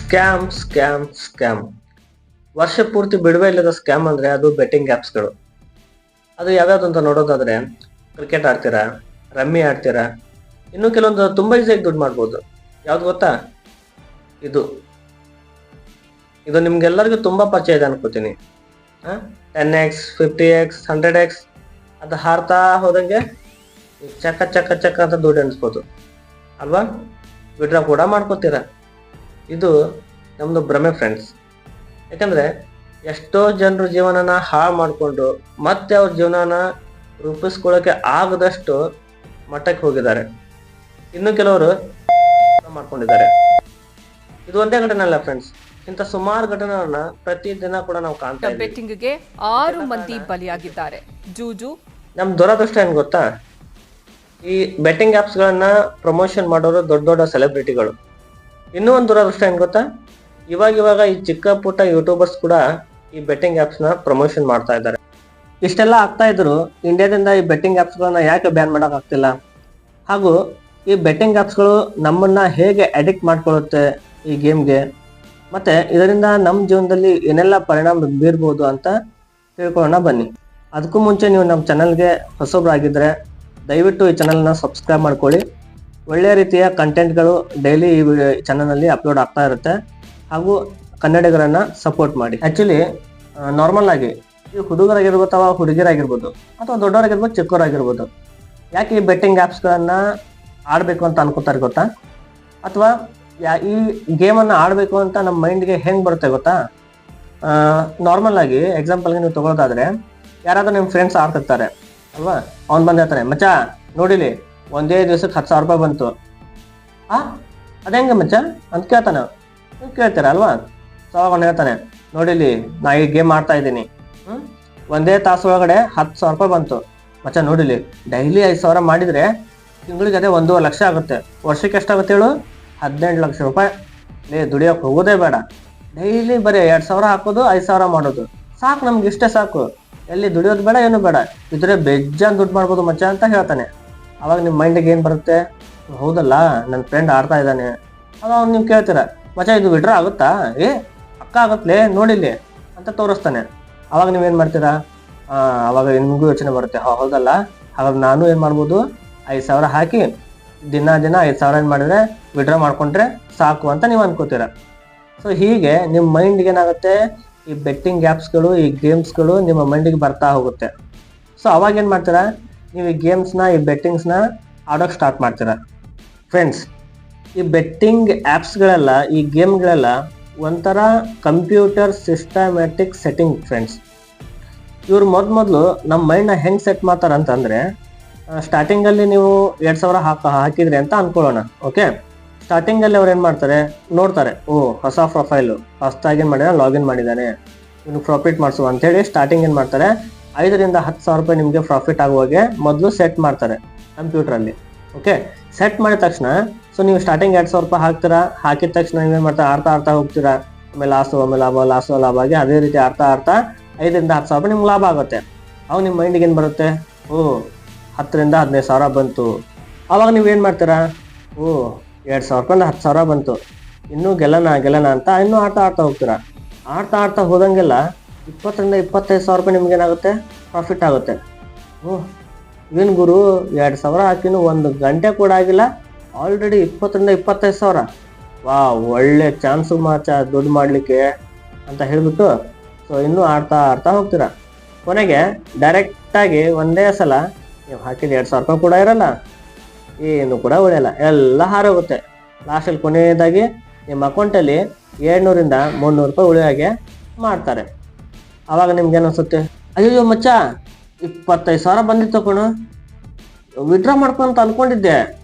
Scam scam scam ವರ್ಷ ಪೂರ್ತಿ ಬಿಡುವೆ ಇಲ್ಲದ ಸ್ಕ್ಯಾಮ್ ಅಂದ್ರೆ ಅದು ಬೆಟ್ಟಿಂಗ್ ಆ್ಯಪ್ಸ್ಗಳು. ಅದು ಯಾವ್ಯಾವ್ದು ಅಂತ ನೋಡೋದಾದ್ರೆ, ಕ್ರಿಕೆಟ್ ಆಡ್ತೀರಾ, ರಮ್ಮಿ ಆಡ್ತೀರಾ, ಇನ್ನು ಕೆಲವೊಂದು ತುಂಬಾ ಈಸಿಯಾಗಿ ದುಡ್ಡು ಮಾಡ್ಬೋದು. ಯಾವ್ದು ಗೊತ್ತಾ? ಇದು ಇದು ನಿಮ್ಗೆಲ್ಲರಿಗೂ ತುಂಬಾ ಪರಿಚಯ ಇದೆ ಅನ್ಕೋತೀನಿ. 10x 50x 100x ಅದು ಹಾರ್ತಾ ಹೋದಂಗೆ ಚಕ್ಕ ಚಕ್ಕ ಚಕ್ಕ ಅಂತ ದುಡ್ಡು ಎಣಿಸ್ಬೋದು ಅಲ್ವಾ? ವಿಡ್ರಾ ಕೂಡ ಮಾಡ್ಕೋತೀರಾ. ಇದು ನಮ್ದು ಭ್ರಮೆ ಫ್ರೆಂಡ್ಸ್. ಯಾಕಂದ್ರೆ ಎಷ್ಟೋ ಜನರು ಜೀವನನ ಹಾಳು ಮಾಡಿಕೊಂಡು ಮತ್ತೆ ಅವ್ರ ಜೀವನನ ರೂಪಿಸ್ಕೊಳ್ಳೋಕೆ ಆಗದಷ್ಟು ಮಟ್ಟಕ್ಕೆ ಹೋಗಿದ್ದಾರೆ. ಇನ್ನು ಕೆಲವರು ಮಾಡ್ಕೊಂಡಿದ್ದಾರೆ. ಇದು ಒಂದೇ ಘಟನೆ ಅಲ್ಲ ಫ್ರೆಂಡ್ಸ್, ಇಂಥ ಸುಮಾರು ಘಟನೆಗಳನ್ನ ಪ್ರತಿದಿನ ಕೂಡ ನಾವು ಕಾಣ್ತಾ ಇದ್ದೀವಿ. ಬೆಟ್ಟಿಂಗ್ಗೆ 6 ಮಂದಿ ಬಲಿಯಾಗಿದ್ದಾರೆ. ಜೂಜು ನಮ್ ದುರದೃಷ್ಟ ಏನ್ ಗೊತ್ತಾ? ಈ ಬೆಟ್ಟಿಂಗ್ ಆ್ಯಪ್ಸ್ ಗಳನ್ನ ಪ್ರಮೋಷನ್ ಮಾಡೋರು ದೊಡ್ಡ ದೊಡ್ಡ ಸೆಲೆಬ್ರಿಟಿಗಳು. ಇನ್ನೂ ಒಂದು ದುರದೃಷ್ಟ ಏನ್ ಗೊತ್ತಾ? ಇವಾಗ ಈ ಚಿಕ್ಕ ಪುಟ್ಟ ಯೂಟ್ಯೂಬರ್ಸ್ ಕೂಡ ಈ ಬೆಟ್ಟಿಂಗ್ ಆ್ಯಪ್ಸ್ ನ ಪ್ರಮೋಷನ್ ಮಾಡ್ತಾ ಇದ್ದಾರೆ. ಇಷ್ಟೆಲ್ಲ ಆಗ್ತಾ ಇದ್ರು ಇಂಡಿಯಾದಿಂದ ಈ ಬೆಟ್ಟಿಂಗ್ ಆ್ಯಪ್ಸ್ ಗಳನ್ನ ಯಾಕೆ ಬ್ಯಾನ್ ಮಾಡಕ್ ಆಗ್ತಿಲ್ಲ? ಹಾಗೂ ಈ ಬೆಟ್ಟಿಂಗ್ ಆ್ಯಪ್ಸ್ಗಳು ನಮ್ಮನ್ನ ಹೇಗೆ ಅಡಿಕ್ಟ್ ಮಾಡ್ಕೊಳ್ಳುತ್ತೆ ಈ ಗೇಮ್ಗೆ, ಮತ್ತೆ ಇದರಿಂದ ನಮ್ಮ ಜೀವನದಲ್ಲಿ ಏನೆಲ್ಲ ಪರಿಣಾಮ ಬೀರ್ಬೋದು ಅಂತ ತಿಳ್ಕೊಳ್ಳೋಣ ಬನ್ನಿ. ಅದಕ್ಕೂ ಮುಂಚೆ ನೀವು ನಮ್ಮ ಚಾನಲ್ಗೆ ಹೊಸಬ್ರಾಗಿದ್ದರೆ ದಯವಿಟ್ಟು ಈ ಚಾನಲ್ನ ಸಬ್ಸ್ಕ್ರೈಬ್ ಮಾಡ್ಕೊಳ್ಳಿ. ಒಳ್ಳೆಯ ರೀತಿಯ ಕಂಟೆಂಟ್ಗಳು ಡೈಲಿ ಈ ಚಾನಲ್ನಲ್ಲಿ ಅಪ್ಲೋಡ್ ಆಗ್ತಾ ಇರುತ್ತೆ. ಹಾಗೂ ಕನ್ನಡಿಗರನ್ನ ಸಪೋರ್ಟ್ ಮಾಡಿ. ಆ್ಯಕ್ಚುಲಿ ನಾರ್ಮಲ್ ಆಗಿ ಈ ಹುಡುಗರಾಗಿರ್ಬೋದು ಅಥವಾ ಹುಡುಗಿರಾಗಿರ್ಬೋದು ಅಥವಾ ದೊಡ್ಡವರಾಗಿರ್ಬೋದು ಚಿಕ್ಕವರಾಗಿರ್ಬೋದು ಯಾಕೆ ಈ ಬೆಟ್ಟಿಂಗ್ ಆ್ಯಪ್ಸ್ಗಳನ್ನು ಆಡಬೇಕು ಅಂತ ಅನ್ಕೋತಾರೆ ಗೊತ್ತಾ? ಅಥವಾ ಈ ಗೇಮನ್ನು ಆಡಬೇಕು ಅಂತ ನಮ್ಮ ಮೈಂಡ್ಗೆ ಹೆಂಗೆ ಬರುತ್ತೆ ಗೊತ್ತಾ? ನಾರ್ಮಲ್ ಆಗಿ ಎಕ್ಸಾಂಪಲ್ಗೆ ನೀವು ತಗೊಳ್ಳೋದಾದ್ರೆ, ಯಾರಾದ್ರೂ ನಿಮ್ಮ ಫ್ರೆಂಡ್ಸ್ ಆಡ್ತಿರ್ತಾರೆ ಅಲ್ವಾ? ಅವ್ನು ಬಂದು ಹೇಳ್ತಾನೆ, ಮಚ್ಚ ನೋಡಿಲಿ ಒಂದೇ ದಿವ್ಸಕ್ಕೆ 10,000 ರೂಪಾಯಿ ಬಂತು. ಅದೇಂಗೆ ಮಚ್ಚ ಅಂತ ಕೇಳ್ತಾನೆ. ಕೇಳ್ತೀರ ಅಲ್ವಾ? ಸೊ ಅವಾಗ ಅವ್ನು ಹೇಳ್ತಾನೆ, ನೋಡಿಲಿ ನಾ ಈ ಗೇಮ್ ಆಡ್ತಾ ಇದ್ದೀನಿ, ಒಂದೇ ತಾಸು ಒಳಗಡೆ 10,000 ರೂಪಾಯಿ ಬಂತು. ಮಚ್ಚ ನೋಡಿಲಿ ಡೈಲಿ 5,000 ಮಾಡಿದ್ರೆ ತಿಂಗಳಿಗೆ ಅದೇ 1.5 ಲಕ್ಷ ಆಗುತ್ತೆ. ವರ್ಷಕ್ಕೆ ಎಷ್ಟಾಗುತ್ತೆ ಹೇಳು? 18 ಲಕ್ಷ ರೂಪಾಯಿ. ದುಡಿಯೋಕೆ ಹೋಗೋದೇ ಬೇಡ, ಡೈಲಿ ಬರೀ 2,000 ಹಾಕೋದು 5,000 ಮಾಡೋದು ಸಾಕು, ನಮ್ಗೆ ಇಷ್ಟೇ ಸಾಕು, ಎಲ್ಲಿ ದುಡಿಯೋದು ಬೇಡ ಏನು ಬೇಡ, ಇದ್ರೆ ಬೇಜಾನ್ ದುಡ್ಡು ಮಾಡ್ಬೋದು ಮಚ್ಚ ಅಂತ ಹೇಳ್ತಾನೆ. ಅವಾಗ ನಿಮ್ಮ ಮೈಂಡಿಗೆ ಏನು ಬರುತ್ತೆ? ಹೌದಲ್ಲ, ನನ್ನ ಫ್ರೆಂಡ್ ಆಡ್ತಾ ಇದ್ದಾನೆ. ಅವಾಗ ನೀವು ಕೇಳ್ತೀರ, ಮಚ್ಚ ಇದು ವಿಡ್ರಾ ಆಗುತ್ತಾ? ಅಕ್ಕ ಆಗತ್ಲೇ ನೋಡಿಲಿ ಅಂತ ತೋರಿಸ್ತಾನೆ. ಅವಾಗ ನೀವೇನು ಮಾಡ್ತೀರಾ? ಅವಾಗ ನಿಮಗೂ ಯೋಚನೆ ಬರುತ್ತೆ, ಹೌದಲ್ಲ, ಹಾಗಾದ್ರೆ ನಾನು ಏನು ಮಾಡ್ಬೋದು, 5,000 ಹಾಕಿ ದಿನ 5,000 ಏನು ಮಾಡಿದ್ರೆ ವಿಡ್ರಾ ಮಾಡ್ಕೊಂಡ್ರೆ ಸಾಕು ಅಂತ ನೀವು ಅನ್ಕೋತೀರ. ಸೊ ಹೀಗೆ ನಿಮ್ಮ ಮೈಂಡ್ಗೆ ಏನಾಗುತ್ತೆ, ಈ ಬೆಟ್ಟಿಂಗ್ ಆ್ಯಪ್ಸ್ಗಳು ಈ ಗೇಮ್ಸ್ಗಳು ನಿಮ್ಮ ಮೈಂಡಿಗೆ ಬರ್ತಾ ಹೋಗುತ್ತೆ. ಸೊ ಅವಾಗ ಏನು ಮಾಡ್ತೀರಾ? ನೀವು ಈ ಗೇಮ್ಸ್ನ ಈ ಬೆಟ್ಟಿಂಗ್ಸ್ನ ಆಡೋಕ್ಕೆ ಸ್ಟಾರ್ಟ್ ಮಾಡ್ತೀರಾ. ಫ್ರೆಂಡ್ಸ್, ಈ ಬೆಟ್ಟಿಂಗ್ ಆ್ಯಪ್ಸ್ಗಳೆಲ್ಲ ಈ ಗೇಮ್ಗಳೆಲ್ಲ ಒಂಥರ ಕಂಪ್ಯೂಟರ್ ಸಿಸ್ಟಮ್ಯಾಟಿಕ್ ಸೆಟ್ಟಿಂಗ್ ಫ್ರೆಂಡ್ಸ್. ಇವ್ರು ಮೊದಲು ನಮ್ಮ ಮೈಂಡ್ನ ಹೆಂಗೆ ಸೆಟ್ ಮಾಡ್ತಾರೆ ಅಂತಂದರೆ, ಸ್ಟಾರ್ಟಿಂಗಲ್ಲಿ ನೀವು 2,000 ಹಾಕಿದ್ರಿ ಅಂತ ಅನ್ಕೊಳ್ಳೋಣ. ಓಕೆ, ಸ್ಟಾರ್ಟಿಂಗಲ್ಲಿ ಅವ್ರು ಏನು ಮಾಡ್ತಾರೆ, ನೋಡ್ತಾರೆ, ಹೊಸ ಪ್ರೊಫೈಲು ಹೊಸದಾಗಿ ಏನು ಮಾಡಿದಾನೆ, ಲಾಗಿನ್ ಮಾಡಿದ್ದಾನೆ, ಇನ್ನು ಪ್ರಾಫಿಟ್ ಮಾಡಿಸು ಅಂತೇಳಿ ಸ್ಟಾರ್ಟಿಂಗ್ ಏನು ಮಾಡ್ತಾರೆ, 5,000 to 10,000 ರೂಪಾಯಿ ನಿಮಗೆ ಪ್ರಾಫಿಟ್ ಆಗುವಾಗೆ ಮೊದಲು ಸೆಟ್ ಮಾಡ್ತಾರೆ ಕಂಪ್ಯೂಟ್ರಲ್ಲಿ. ಓಕೆ, ಸೆಟ್ ಮಾಡಿದ ತಕ್ಷಣ ಸೊ ನೀವು ಸ್ಟಾರ್ಟಿಂಗ್ 2,000 ರೂಪಾಯಿ ಹಾಕ್ತೀರಾ. ಹಾಕಿದ ತಕ್ಷಣ ನೀವೇನು ಮಾಡ್ತಾ ಆಡ್ತಾ ಹೋಗ್ತೀರಾ. ಆಮೇಲೆ ಲಾಸು ಲಾಭ ಆಗಿ ಅದೇ ರೀತಿ ಆಡ್ತಾ 5,000 to 10,000 ರೂಪಾಯಿ ನಿಮ್ಗೆ ಲಾಭ ಆಗುತ್ತೆ. ಅವಾಗ ನಿಮ್ಮ ಮೈಂಡಿಗೆ ಏನು ಬರುತ್ತೆ, 10,000 to 15,000 ಬಂತು. ಅವಾಗ ನೀವೇನು ಮಾಡ್ತೀರಾ, 2,000 ರೂಪಾಯಿಂದ 10,000 ಬಂತು, ಇನ್ನೂ ಗೆಲ್ಲನ ಅಂತ ಇನ್ನೂ ಆಡ್ತಾ ಹೋಗ್ತೀರಾ. ಆಡ್ತಾ ಹೋದಂಗೆಲ್ಲ 20,000 to 25,000 ರೂಪಾಯಿ ನಿಮ್ಗೇನಾಗುತ್ತೆ, ಪ್ರಾಫಿಟ್ ಆಗುತ್ತೆ. ಏನು ಗುರು, 2,000 ಹಾಕಿನೂ 1 ಗಂಟೆ ಕೂಡ ಆಗಿಲ್ಲ, ಆಲ್ರೆಡಿ 20,000 to 25,000. ಒಳ್ಳೆ ಚಾನ್ಸು ಮಾಚ ದುಡ್ಡು ಮಾಡಲಿಕ್ಕೆ ಅಂತ ಹೇಳಿಬಿಟ್ಟು ಸೊ ಇನ್ನೂ ಆಡ್ತಾ ಹೋಗ್ತೀರಾ. ಕೊನೆಗೆ ಡೈರೆಕ್ಟಾಗಿ ಒಂದೇ ಸಲ ನೀವು ಹಾಕಿದ 2,000 ರೂಪಾಯಿ ಕೂಡ ಇರಲ್ಲ, ಏನು ಕೂಡ ಉಳಿಯಲ್ಲ, ಎಲ್ಲ ಹಾರೋಗುತ್ತೆ. ಲಾಸ್ಟಲ್ಲಿ ಕೊನೆಯದಾಗಿ ನಿಮ್ಮ ಅಕೌಂಟಲ್ಲಿ 700 to 300 ರೂಪಾಯಿ ಉಳಿಯೋಗೆ ಮಾಡ್ತಾರೆ. ಆವಾಗ ನಿಮ್ಗೇನು ಅನಿಸುತ್ತೆ, ಅಯ್ಯೋ ಮಚ್ಚ 25,000 ಬಂದಿತ್ತು ಕಣು, ವಿಡ್ರಾ ಮಾಡ್ಕೊಂತ ಅನ್ಕೊಂಡಿದ್ದೆ,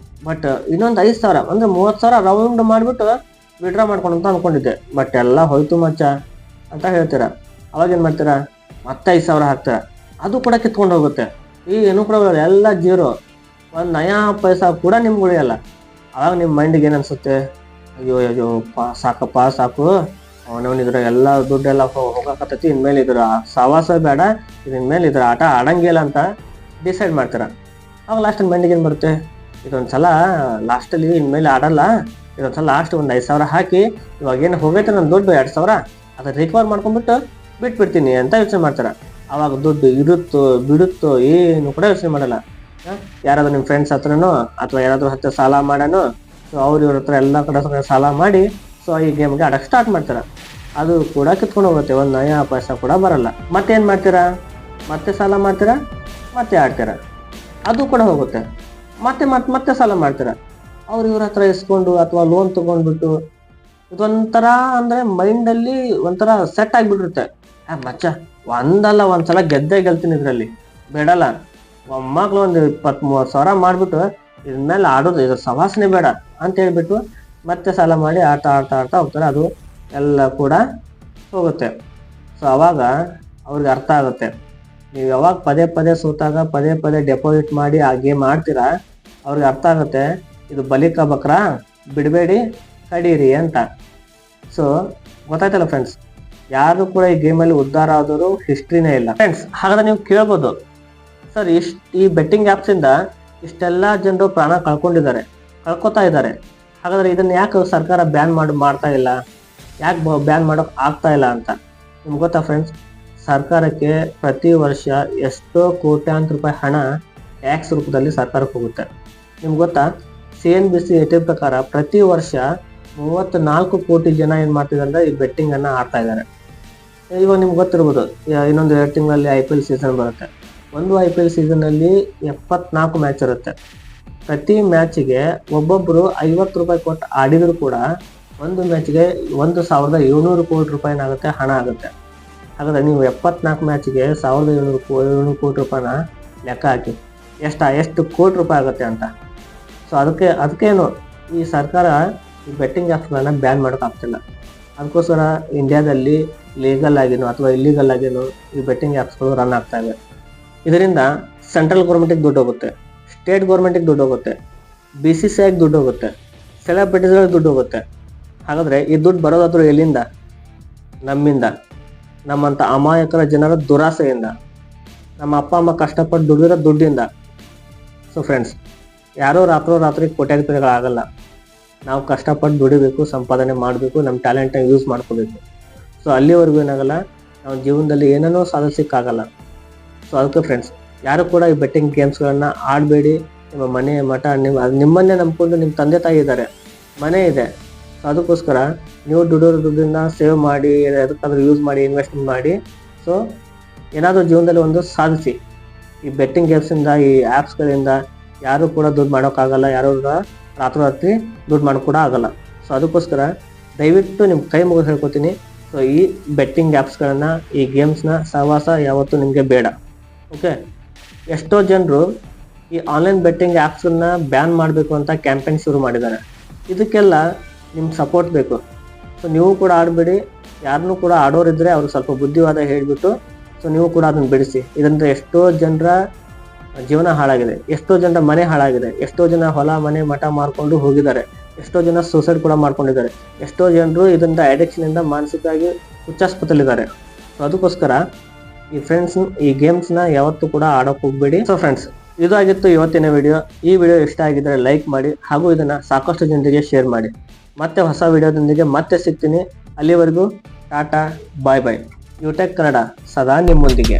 ಬಟ್ ಇನ್ನೊಂದು 5,000 ಅಂದರೆ 30,000 ರೌಂಡ್ ಮಾಡಿಬಿಟ್ಟು ವಿಡ್ರಾ ಮಾಡ್ಕೊಂತ ಅನ್ಕೊಂಡಿದ್ದೆ, ಬಟ್ ಎಲ್ಲ ಹೋಯ್ತು ಮಚ್ಚ ಅಂತ ಹೇಳ್ತೀರಾ. ಅವಾಗ ಏನು ಮಾಡ್ತೀರಾ, ಮತ್ತೆ 5,000 ಹಾಕ್ತೀರಾ, ಅದು ಕೂಡ ಕಿತ್ಕೊಂಡು ಹೋಗುತ್ತೆ. ಏನೂ ಕೂಡ ಎಲ್ಲ ಜೀರೋ, 1 ನಯಾ ಪೈಸಾ ಕೂಡ ನಿಮ್ಗೆ ಉಳಿಯಲ್ಲ. ಆವಾಗ ನಿಮ್ಮ ಮೈಂಡಿಗೆ ಏನು ಅನಿಸುತ್ತೆ, ಅಯ್ಯೋ ಸಾಕು, ಅವನವನಿದ್ರ ಎಲ್ಲ ದುಡ್ಡೆಲ್ಲ ಹೋಗಕತ್ತೈತಿ, ಇನ್ಮೇಲೆ ಇದ್ರ ಸವಾಸ ಬೇಡ, ಇನ್ಮೇಲೆ ಇದ್ರ ಆಟ ಆಡಂಗಿಲ್ಲ ಅಂತ ಡಿಸೈಡ್ ಮಾಡ್ತೀರ. ಅವಾಗ ಲಾಸ್ಟಲ್ಲಿ ಮೈಂಡಿಗೆ ಏನು ಬರುತ್ತೆ, ಇದೊಂದು ಸಲ ಲಾಸ್ಟಲ್ಲಿ ಇನ್ಮೇಲೆ ಆಡಲ್ಲ, ಇದೊಂದ್ಸಲ ಲಾಸ್ಟ್ ಒಂದು 5,000 ಹಾಕಿ ಇವಾಗ ಏನು ಹೋಗೈತೆ ನನ್ನ ದುಡ್ಡು 2,000 ಅದನ್ನ ರಿಕವರ್ ಮಾಡ್ಕೊಂಡ್ಬಿಟ್ಟು ಬಿಟ್ಬಿಡ್ತೀನಿ ಅಂತ ಯೋಚನೆ ಮಾಡ್ತಾರೆ. ಅವಾಗ ದುಡ್ಡು ಇರುತ್ತೋ ಬಿಡುತ್ತೋ ಏನು ಕೂಡ ಯೋಚನೆ ಮಾಡಲ್ಲ. ಯಾರಾದ್ರೂ ನಿಮ್ಮ ಫ್ರೆಂಡ್ಸ್ ಹತ್ರನೋ ಅಥವಾ ಯಾರಾದ್ರೂ ಹತ್ರ ಸಾಲ ಮಾಡೋಣ, ಸೊ ಅವ್ರು ಇವ್ರ ಹತ್ರ ಎಲ್ಲ ಕಡೆ ಸಾಲ ಮಾಡಿ ಸೊ ಈ ಗೇಮ್ಗೆ ಆಡಕ್ಕೆ ಸ್ಟಾರ್ಟ್ ಮಾಡ್ತಾರೆ. ಅದು ಕೂಡ ಕಿತ್ಕೊಂಡು ಹೋಗುತ್ತೆ, ಒಂದು ನಯ ಪೈಸಾ ಕೂಡ ಬರಲ್ಲ. ಮತ್ತೇನು ಮಾಡ್ತೀರಾ, ಮತ್ತೆ ಸಾಲ ಮಾಡ್ತೀರಾ, ಮತ್ತೆ ಆಡ್ತೀರಾ, ಅದು ಕೂಡ ಹೋಗುತ್ತೆ. ಮತ್ತೆ ಮತ್ತೆ ಮತ್ತೆ ಸಾಲ ಮಾಡ್ತೀರಾ, ಅವ್ರು ಇವ್ರ ಹತ್ರ ಇಸ್ಕೊಂಡು ಅಥವಾ ಲೋನ್ ತೊಗೊಂಡ್ಬಿಟ್ಟು ಇದೊಂಥರ ಅಂದರೆ ಮೈಂಡಲ್ಲಿ ಒಂಥರ ಸೆಟ್ ಆಗಿಬಿಟ್ಟಿರುತ್ತೆ. ಮಚ್ಚ ಒಂದಲ್ಲ ಒಂದ್ಸಲ ಗೆಲ್ತೀನಿ ಇದರಲ್ಲಿ, ಬೇಡಲ್ಲ ಒಮ್ಮಕ್ಳು ಒಂದು 20-30 ಸಾವಿರ ಮಾಡಿಬಿಟ್ಟು ಇದ್ಮೇಲೆ ಆಡೋದು, ಇದ್ರ ಸವಾಸನೆ ಬೇಡ ಅಂತ ಹೇಳ್ಬಿಟ್ಟು ಮತ್ತೆ ಸಾಲ ಮಾಡಿ ಆಡ್ತಾ ಹೋಗ್ತಾರೆ. ಅದು ಎಲ್ಲ ಕೂಡ ಹೋಗುತ್ತೆ. ಸೊ ಅವಾಗ ಅವ್ರಿಗೆ ಅರ್ಥ ಆಗುತ್ತೆ, ನೀವು ಯಾವಾಗ ಪದೇ ಸೋತಾಗ ಪದೇ ಡೆಪಾಸಿಟ್ ಮಾಡಿ ಆ ಗೇಮ್ ಆಡ್ತೀರಾ, ಅವ್ರಿಗೆ ಅರ್ಥ ಆಗುತ್ತೆ ಇದು ಬಲಿಕ ಬಕ್ರ, ಬಿಡಬೇಡಿ ಕಡೀರಿ ಅಂತ. ಸೊ ಗೊತ್ತಾಯ್ತಲ್ಲ ಫ್ರೆಂಡ್ಸ್, ಯಾರು ಕೂಡ ಈ ಗೇಮಲ್ಲಿ ಉದ್ಧಾರ ಆದವರು ಹಿಸ್ಟ್ರಿನೇ ಇಲ್ಲ ಫ್ರೆಂಡ್ಸ್. ಹಾಗಾದ್ರೆ ನೀವು ಕೇಳ್ಬೋದು, ಸರ್ ಈ ಬೆಟ್ಟಿಂಗ್ ಆ್ಯಪ್ಸಿಂದ ಇಷ್ಟೆಲ್ಲ ಜನರು ಪ್ರಾಣ ಕಳ್ಕೊತಾ ಇದ್ದಾರೆ, ಹಾಗಾದ್ರೆ ಇದನ್ನ ಯಾಕೆ ಸರ್ಕಾರ ಬ್ಯಾನ್ ಮಾಡ್ತಾ ಇಲ್ಲ, ಯಾಕೆ ಬ್ಯಾನ್ ಮಾಡೋಕೆ ಆಗ್ತಾ ಇಲ್ಲ ಅಂತ ನಿಮ್ಗೆ ಗೊತ್ತಾ ಫ್ರೆಂಡ್ಸ್? ಸರ್ಕಾರಕ್ಕೆ ಪ್ರತಿ ವರ್ಷ ಎಷ್ಟೋ ಕೋಟ್ಯಾಂತರ ರೂಪಾಯಿ ಹಣ ಟ್ಯಾಕ್ಸ್ ರೂಪದಲ್ಲಿ ಸರ್ಕಾರಕ್ಕೆ ಹೋಗುತ್ತೆ. ನಿಮ್ಗೆ ಗೊತ್ತಾ, CNBC ಏಟಿವ್ ಪ್ರಕಾರ ಪ್ರತಿ ವರ್ಷ 34 ಕೋಟಿ ಜನ ಏನು ಮಾಡ್ತಿದ್ದಾರೆ ಅಂದರೆ ಈ ಬೆಟ್ಟಿಂಗನ್ನು ಆಡ್ತಾ ಇದ್ದಾರೆ. ಇವಾಗ ನಿಮ್ಗೆ ಗೊತ್ತಿರ್ಬೋದು, ಇನ್ನೊಂದು 2 ತಿಂಗಳಲ್ಲಿ IPL ಸೀಸನ್ ಬರುತ್ತೆ. ಒಂದು IPL ಸೀಸನ್ನಲ್ಲಿ 74 ಮ್ಯಾಚ್ ಇರುತ್ತೆ. ಪ್ರತಿ ಮ್ಯಾಚಿಗೆ ಒಬ್ಬೊಬ್ಬರು 50 ರೂಪಾಯಿ ಕೊಟ್ಟು ಆಡಿದ್ರು ಕೂಡ ಒಂದು ಮ್ಯಾಚ್ಗೆ 1,700 ಕೋಟಿ ರೂಪಾಯಿನಾಗುತ್ತೆ, ಹಣ ಆಗುತ್ತೆ. ಹಾಗಾದ್ರೆ ನೀವು 74 ಮ್ಯಾಚಿಗೆ 1,700 ಕೋಟಿ ರೂಪಾಯಿನ ಲೆಕ್ಕ ಹಾಕಿ ಎಷ್ಟು ಕೋಟಿ ರೂಪಾಯಿ ಆಗುತ್ತೆ ಅಂತ. ಸೊ ಅದಕ್ಕೇನು ಈ ಸರ್ಕಾರ ಈ ಬೆಟ್ಟಿಂಗ್ ಆ್ಯಪ್ಸ್ಗಳನ್ನ ಬ್ಯಾನ್ ಮಾಡೋಕ್ಕಾಗ್ತಿಲ್ಲ. ಅದಕ್ಕೋಸ್ಕರ ಇಂಡಿಯಾದಲ್ಲಿ ಲೀಗಲ್ ಆಗಿನೋ ಅಥವಾ ಇಲ್ಲಿಗಲ್ ಆಗಿನೋ ಈ ಬೆಟ್ಟಿಂಗ್ ಆ್ಯಪ್ಸ್ಗಳು ರನ್ ಆಗ್ತಾ ಇವೆ. ಇದರಿಂದ ಸೆಂಟ್ರಲ್ ಗೌರ್ಮೆಂಟಿಗೆ ದುಡ್ಡು ಹೋಗುತ್ತೆ, ಸ್ಟೇಟ್ ಗೌರ್ಮೆಂಟಿಗೆ ದುಡ್ಡು ಹೋಗುತ್ತೆ, BCCIಗೆ ದುಡ್ಡು ಹೋಗುತ್ತೆ, ಸೆಲೆಬ್ರಿಟೀಸ್ಗಳಿಗೆ ದುಡ್ಡು ಹೋಗುತ್ತೆ. ಹಾಗಾದರೆ ಈ ದುಡ್ಡು ಬರೋದಾದ್ರೂ ಎಲ್ಲಿಂದ? ನಮ್ಮಿಂದ, ನಮ್ಮಂಥ ಅಮಾಯಕರ ಜನರ ದುರಾಸೆಯಿಂದ, ನಮ್ಮ ಅಪ್ಪ ಅಮ್ಮ ಕಷ್ಟಪಟ್ಟು ದುಡಿದಿರೋ ದುಡ್ಡಿಂದ. ಸೊ ಫ್ರೆಂಡ್ಸ್, ಯಾರೋ ರಾತ್ರಿ ಕೋಟ್ಯಾಧಿಪತಿಗಳಾಗಲ್ಲ. ನಾವು ಕಷ್ಟಪಟ್ಟು ದುಡಿಬೇಕು, ಸಂಪಾದನೆ ಮಾಡಬೇಕು, ನಮ್ಮ ಟ್ಯಾಲೆಂಟ್ನ ಯೂಸ್ ಮಾಡ್ಕೋಬೇಕು. ಸೊ ಅಲ್ಲಿವರೆಗೂ ಏನಾಗಲ್ಲ, ನಾವು ಜೀವನದಲ್ಲಿ ಏನನ್ನೂ ಸಾಧಿಸೋಕ್ಕಾಗಲ್ಲ. ಸೊ ಅದಕ್ಕೆ ಫ್ರೆಂಡ್ಸ್, ಯಾರು ಕೂಡ ಈ ಬೆಟ್ಟಿಂಗ್ ಗೇಮ್ಸ್ಗಳನ್ನ ಆಡಬೇಡಿ. ನಿಮ್ಮ ಮನೆ ಮಠ ನಿಮ್ಮನ್ನೇ ನಂಬ್ಕೊಂಡು ನಿಮ್ಮ ತಂದೆ ತಾಯಿ ಇದ್ದಾರೆ, ಮನೆ ಇದೆ. ಸೊ ಅದಕ್ಕೋಸ್ಕರ ನೀವು ದುಡ್ಡನ್ನ ಸೇವ್ ಮಾಡಿ, ಅದಕ್ಕಾದ್ರೂ ಯೂಸ್ ಮಾಡಿ, ಇನ್ವೆಸ್ಟ್ಮೆಂಟ್ ಮಾಡಿ. ಸೊ ಏನಾದರೂ ಜೀವನದಲ್ಲಿ ಒಂದು ಸಾಧಿಸಿ. ಈ ಬೆಟ್ಟಿಂಗ್ ಗೇಮ್ಸಿಂದ, ಈ ಆ್ಯಪ್ಸ್ಗಳಿಂದ ಯಾರೂ ಕೂಡ ದುಡ್ಡು ಮಾಡೋಕ್ಕಾಗಲ್ಲ, ಯಾರೂ ರಾತ್ರಿ ದುಡ್ಡು ಮಾಡೋಕೆ ಕೂಡ ಆಗಲ್ಲ. ಸೊ ಅದಕ್ಕೋಸ್ಕರ ದಯವಿಟ್ಟು ನಿಮ್ಮ ಕೈ ಮುಗಿದು ಹೇಳ್ಕೊತೀನಿ, ಸೊ ಈ ಬೆಟ್ಟಿಂಗ್ ಆ್ಯಪ್ಸ್ಗಳನ್ನು, ಈ ಗೇಮ್ಸ್ನ ಸಹವಾಸ ಯಾವತ್ತೂ ನಿಮಗೆ ಬೇಡ. ಓಕೆ, ಎಷ್ಟೋ ಜನರು ಈ ಆನ್ಲೈನ್ ಬೆಟ್ಟಿಂಗ್ ಆ್ಯಪ್ಸನ್ನು ಬ್ಯಾನ್ ಮಾಡಬೇಕು ಅಂತ ಕ್ಯಾಂಪೇನ್ ಶುರು ಮಾಡಿದ್ದಾರೆ. ಇದಕ್ಕೆಲ್ಲ ನಿಮ್ಮ ಸಪೋರ್ಟ್ ಬೇಕು. ಸೊ ನೀವು ಕೂಡ ಆಡಬೇಡಿ. ಯಾರನ್ನೂ ಕೂಡ ಆಡೋರಿದ್ದರೆ ಅವ್ರಿಗೆ ಸ್ವಲ್ಪ ಬುದ್ಧಿವಾದ ಹೇಳಿಬಿಟ್ಟು ಸೊ ನೀವು ಕೂಡ ಅದನ್ನು ಬಿಡಿಸಿ. ಇದರಿಂದ ಎಷ್ಟೋ ಜನರ ಜೀವನ ಹಾಳಾಗಿದೆ, ಎಷ್ಟೋ ಜನರ ಮನೆ ಹಾಳಾಗಿದೆ, ಎಷ್ಟೋ ಜನ ಹೊಲ ಮನೆ ಮಠ ಮಾರ್ಕೊಂಡು ಹೋಗಿದ್ದಾರೆ, ಎಷ್ಟೋ ಜನ ಸೂಸೈಡ್ ಕೂಡ ಮಾಡ್ಕೊಂಡಿದ್ದಾರೆ, ಎಷ್ಟೋ ಜನರು ಇದರಿಂದ ಅಡಿಕ್ಷನಿಂದ ಮಾನಸಿಕವಾಗಿ ಹುಚ್ಚಾಸ್ಪತ್ರೆಯಲ್ಲಿದ್ದಾರೆ. ಸೊ ಅದಕ್ಕೋಸ್ಕರ ಈ ಗೇಮ್ಸ್ನ ಯಾವತ್ತೂ ಕೂಡ ಆಡೋಕೆ ಹೋಗಬೇಡಿ. ಸೊ ಫ್ರೆಂಡ್ಸ್, ಇದಾಗಿತ್ತು ಇವತ್ತಿನ ವಿಡಿಯೋ. ಈ ವಿಡಿಯೋ ಇಷ್ಟ ಆಗಿದ್ದರೆ ಲೈಕ್ ಮಾಡಿ, ಹಾಗೂ ಇದನ್ನು ಸಾಕಷ್ಟು ಜನರಿಗೆ ಶೇರ್ ಮಾಡಿ. ಮತ್ತೆ ಹೊಸ ವಿಡಿಯೋದೊಂದಿಗೆ ಮತ್ತೆ ಸಿಗ್ತೀನಿ. ಅಲ್ಲಿವರೆಗೂ ಟಾಟಾ, ಬಾಯ್ ಬಾಯ್. ಯುಟೆಕ್ ಕನ್ನಡ ಸದಾ ನಿಮ್ಮೊಂದಿಗೆ.